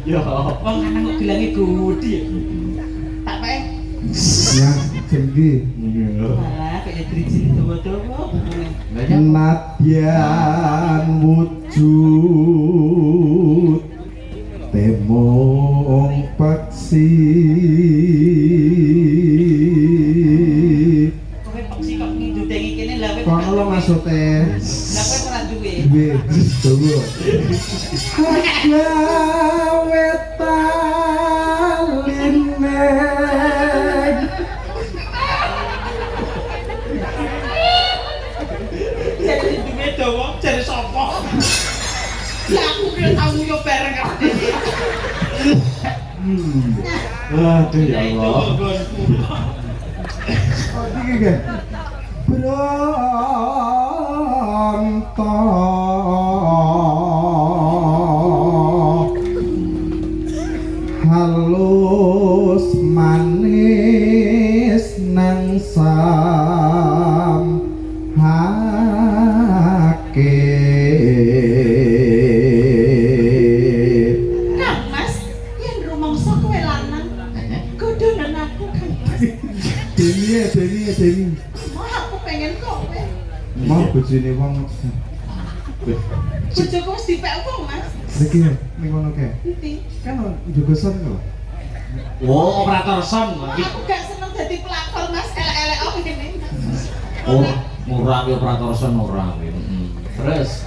Yo.
Wong lanang kok gelange gudi. Tak pae.
ya tinggi
Malah kaya driji dawa-dawa.
nadyan wujud temong paksi
Kowe peksi kok ngidudengi kene lha kowe.
kono lo maksudnya
Lah kowe ora duwe.
duwe dawa gawe taline
Jadi duwe dawa jare sapa? Lah aku kira tau yo bareng karo dhewe.
Aduh ya Allah.
oh iki ge Bronto halus manis nang sam hake
Kang Mas, yen rumangsa kowe lanang, godhonen aku Kang Mas.
Deni
Mau aku pengen kowe.
mau bojone wong
Bojoku wis dipek wong Mas.
iki ning ngono kae
Endi?
kan juga son kok
Oh, operator son.
Aku gak seneng dadi pelakor Mas, elek-elek oh ngene.
Oh, murah ki operator son murah ki. Terus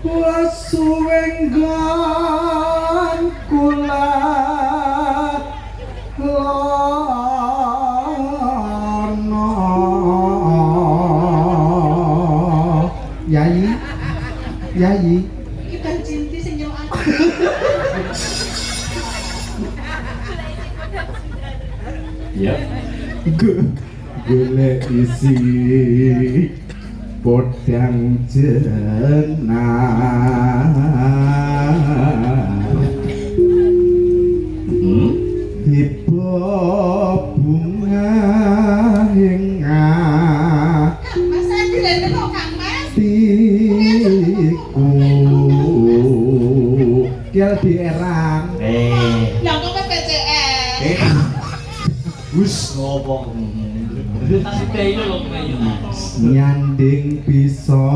wasuwenggan kula lono yayi
Iki kan cinti sing nyok aku.
ya.
golek isi podang jenah tiba bunga hingga
Kang Mas, saya direne kok Kang Mas.
tiku kial di erang
Yang kowe PCS.
Gus ngopo. Tapi dhewe lho kowe yo.
nyanding bisa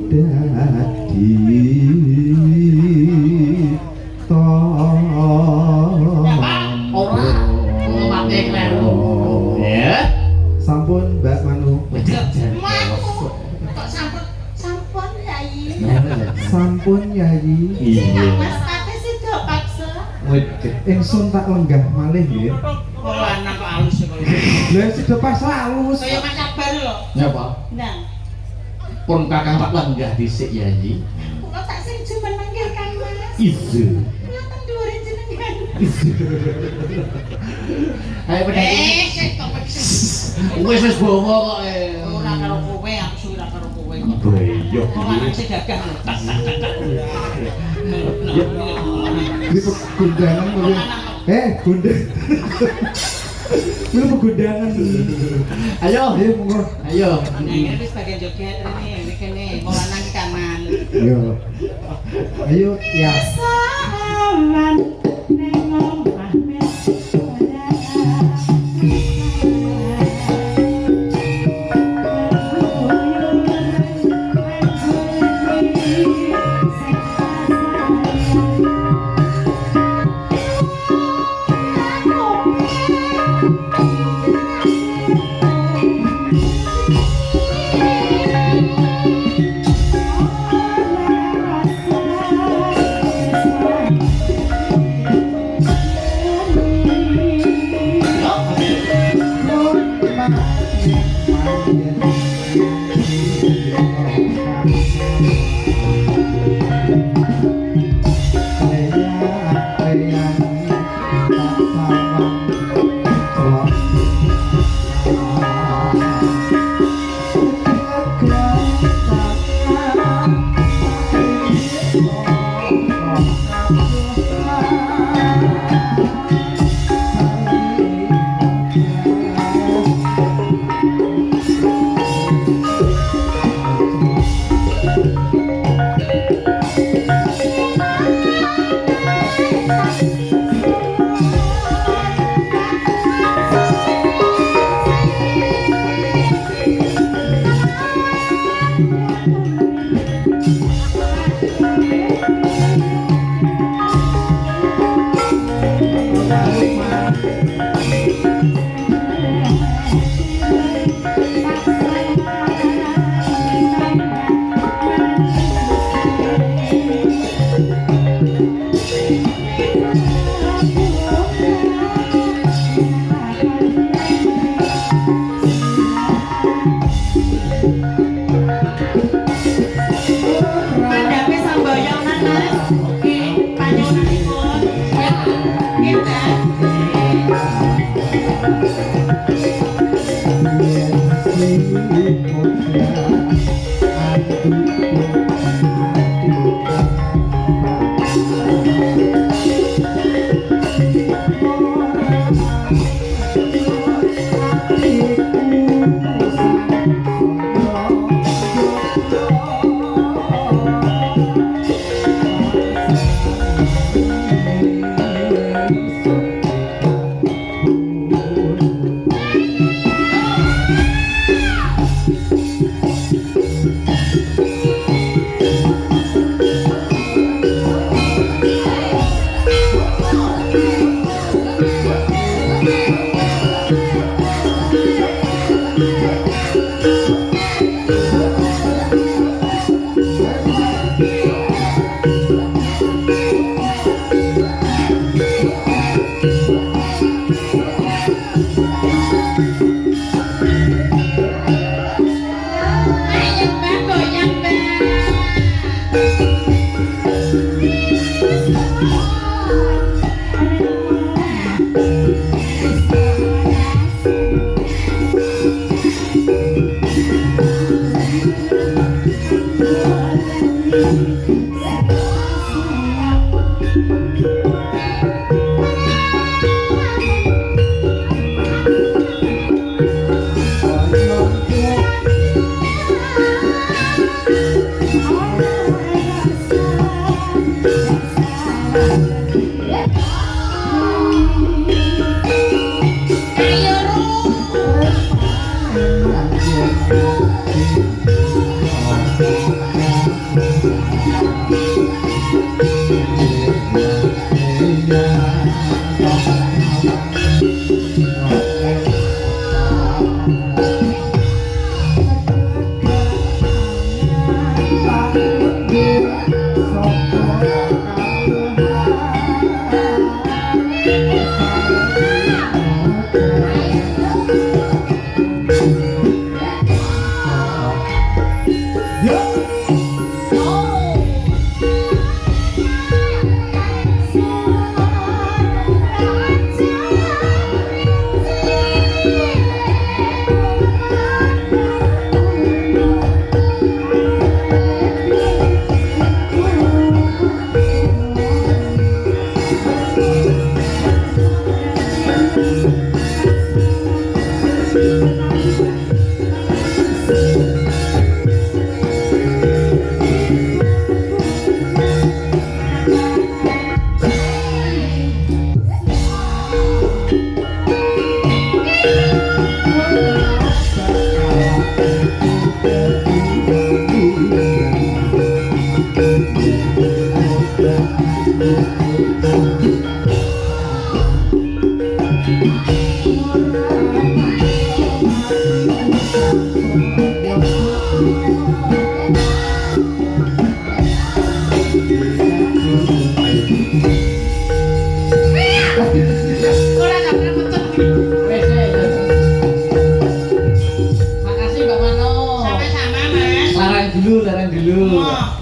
dadi
Ora ngomate kleru. Ya.
sampun Mbak Manu
Maku. Kok sampun Yai.
sampun Yayi
Kang Mas, ate sih do paksa.
ingsun tak lenggah malih nggih
Wong lanang kok alus kok.
lha sida pas halus
Kaya Mas Akbar lho.
Nyapa?
Nang,
Pun kakang tak lenggah dhisik ya iki.
kula tak sing jumen nggih Kang Mas.
Izu.
Ngoten dhuwure jenengan.
Ayo pedhe.
Sik kok
Wis bawa kok.
ora karo kowe, aku suwi ora karo kowe kok.
Bayok.
Wong lanang sing dagang lho. Tak tak tak tak.
ini pegundangan mungkin gundang ini pegundangan
Ayo.
ayo monggo
Ayo.
Nah, ini wis bagian joget ini kene, wong lanang iki kaman.
ayo ayo ya
Salam ning omah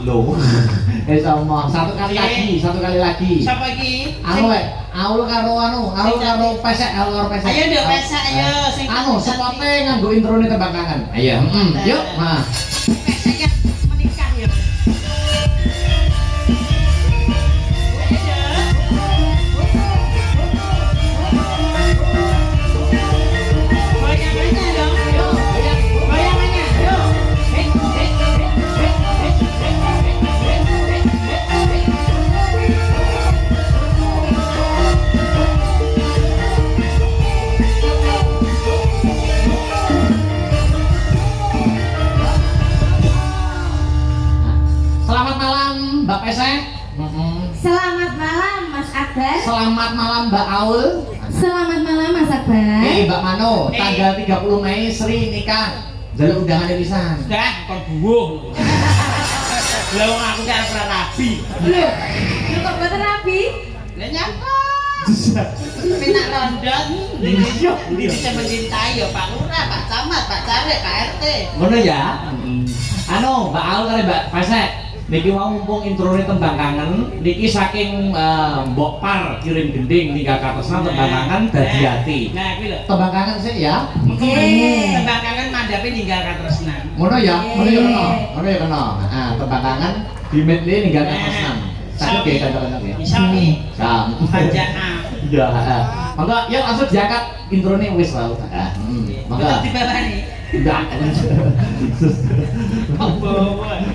Loh. Sama. Satu kali lagi.
Siapa iki?
Aul karo pesek, karo pesek.
Ayo nduk pesek ayo sing
sepote nganggo introne tembang kangen. Ayo, yuk. Nah.
pesek yang menikah ya. Goyangannya dong. Yuk. Goyangannya. Yuk.
Selamat malam Mbak Pesek.
Selamat malam Mas Akbar.
Selamat malam Mbak Aul.
Selamat malam Mas Akbar.
Mbak Mano, tanggal 30 Mei Sri nikah. Jaluk undangan pisan.
Dah kon buwuh. Lah wong aku kan ora rabi.
Loh, lu kok boten rabi?
Lah nyapa? Penak rondon, ndi bisa mencintai ya Pak Lurah, Pak Camat, Pak Caleg, Pak RT.
Ngono ya. Mbak Aul kali Mbak Pesek. Niki mau mumpung introne tembang kangen, niki saking Mbok Par kirim gending ninggal katresnan tembang kangen dadi ati.
Nah, kuwi lho.
Tembang kangen sih ya.
Tembang kangen mandhape ninggal katresnan.
Ngono ya, ngono ya kena. Heeh, tembang kangen dimedli ninggal katresnan. Sakit ge kanca-kanca ge.
Bisa nih.
Sam.
Panjang.
Iya, heeh. Monggo yuk langsung diangkat introne wis wae. Heeh. Monggo.
Di bawah nih.
Enggak.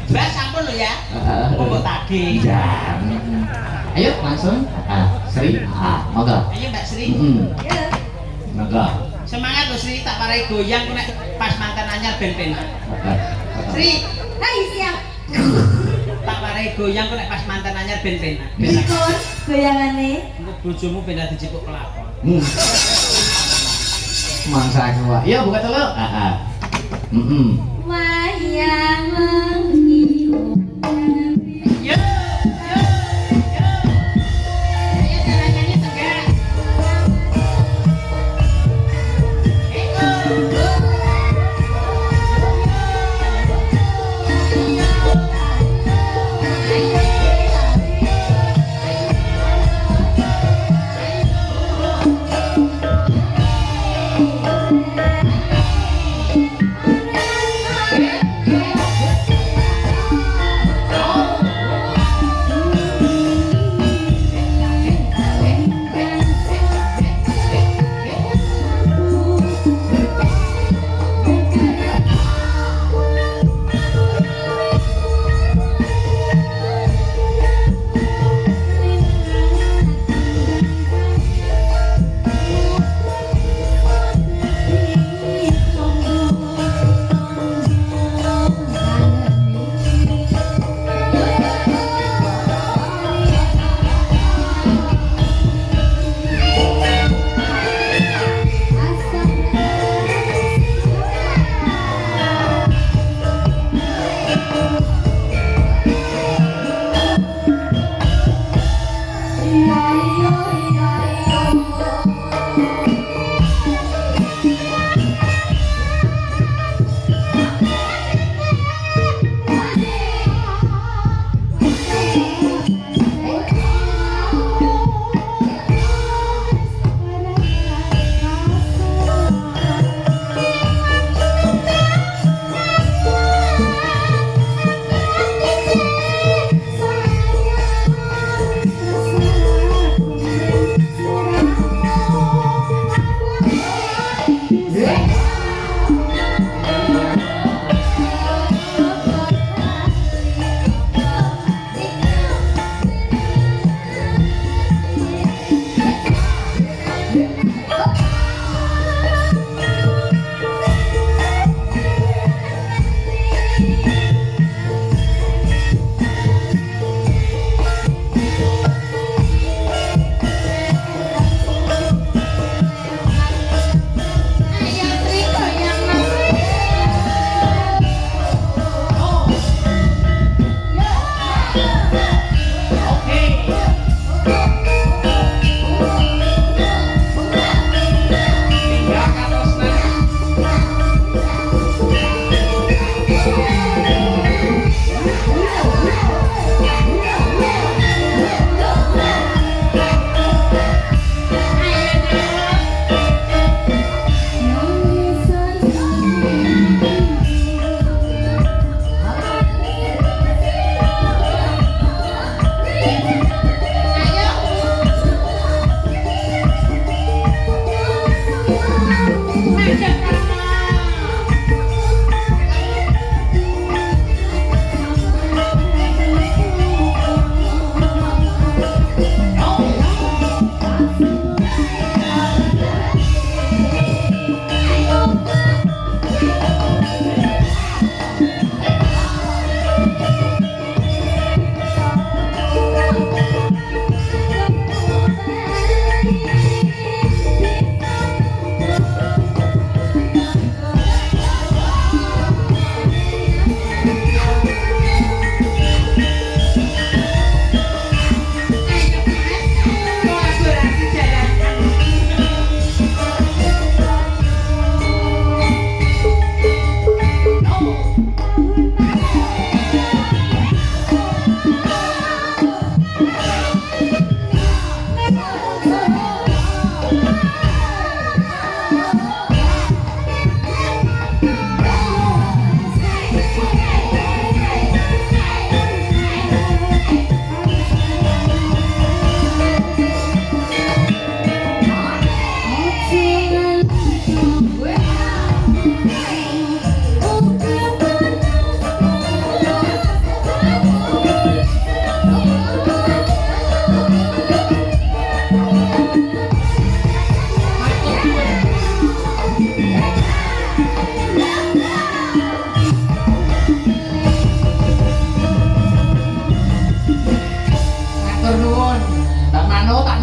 Mbak sampun lho ya. Mbok tagih.
Ya. Ayo langsung. Sri. Monggo.
Ayo Mbak Sri.
Monggo.
Semangat lho Sri, tak parai goyang nek pas mantan anyar ben penak. Sri,
Hai siap.
tak parai goyang nek pas mantan anyar ben penak.
Dikon goyangane.
Engko bojomu ben dadi cipuk pelakon.
Mangsa gua. Iya buka dulu.
Wayang wengi.
Yo. Ayo jalan-jalan tegak.
Hey,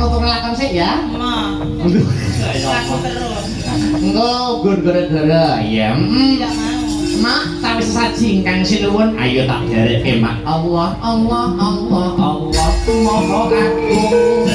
tutur ngelakon sih ya.
Ma,
Aduh.
laku terus.
Engko gur gara-gara ya.
Tidak mau.
Mak, tapi sesaji ingkang sinuwun, ayo tak dereke mak. Allah, Allah, Allah, Allah, moho aku